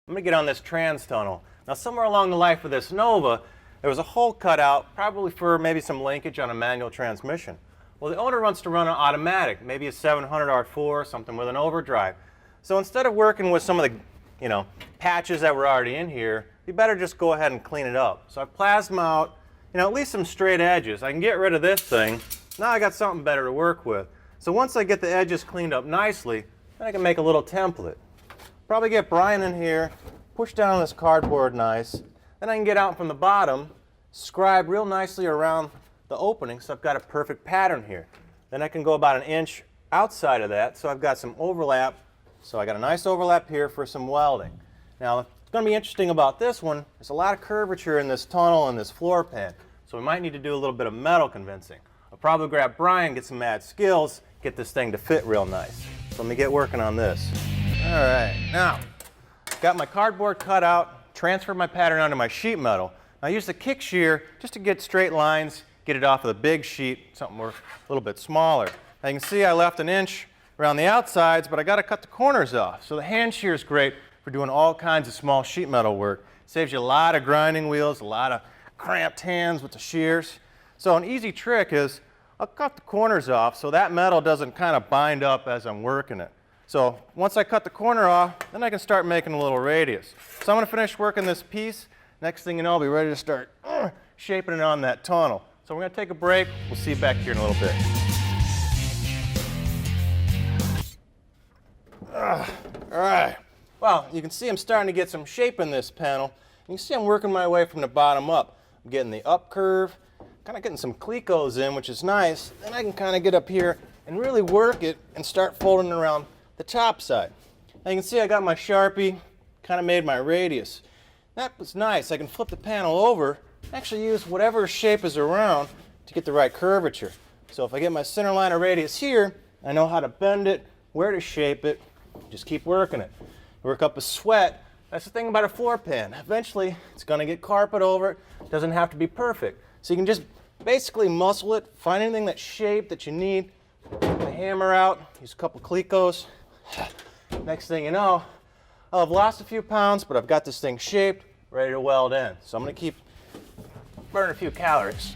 I'm going to get on this trans tunnel. Now, somewhere along the life of this Nova, there was a hole cut out, probably for maybe some linkage on a manual transmission. Well, the owner wants to run an automatic, maybe a 700 R4, something with an overdrive. So instead of working with some of the, patches that were already in here, you better just go ahead and clean it up. So I've plasmed out, at least some straight edges. I can get rid of this thing. Now I got something better to work with. So once I get the edges cleaned up nicely, then I can make a little template. Probably get Brian in here, push down this cardboard nice. Then I can get out from the bottom, scribe real nicely around the opening so I've got a perfect pattern here. Then I can go about 1 inch outside of that so I've got some overlap. So I got a nice overlap here for some welding. Now, what's going to be interesting about this one, there's a lot of curvature in this tunnel and this floor pan. So we might need to do a little bit of metal convincing. I'll probably grab Brian, get some mad skills, get this thing to fit real nice. So let me get working on this. All right, now, got my cardboard cut out, transferred my pattern onto my sheet metal. Now I use the kick shear just to get straight lines, get it off of the big sheet, something a little bit smaller. Now you can see I left 1 inch around the outsides, but I got to cut the corners off. So the hand shear is great for doing all kinds of small sheet metal work. Saves you a lot of grinding wheels, a lot of cramped hands with the shears. So an easy trick is I'll cut the corners off so that metal doesn't kind of bind up as I'm working it. So once I cut the corner off, then I can start making a little radius. So I'm going to finish working this piece. Next thing you know, I'll be ready to start shaping it on that tunnel. So we're going to take a break. We'll see you back here in a little bit. All right. Well, you can see I'm starting to get some shape in this panel. You can see I'm working my way from the bottom up. I'm getting the up curve, kind of getting some clicos in, which is nice. Then I can kind of get up here and really work it and start folding it around the top side. Now you can see I got my Sharpie, kind of made my radius. That was nice. I can flip the panel over, actually use whatever shape is around to get the right curvature. So if I get my center line of radius here, I know how to bend it, where to shape it, just keep working it. Work up a sweat. That's the thing about a floor pan. Eventually, it's going to get carpet over it. It doesn't have to be perfect. So you can just basically muscle it, find anything that's shaped that you need, get the hammer out, use a couple clicos. Next thing you know, I'll have lost a few pounds, but I've got this thing shaped, ready to weld in. So I'm going to keep burning a few calories.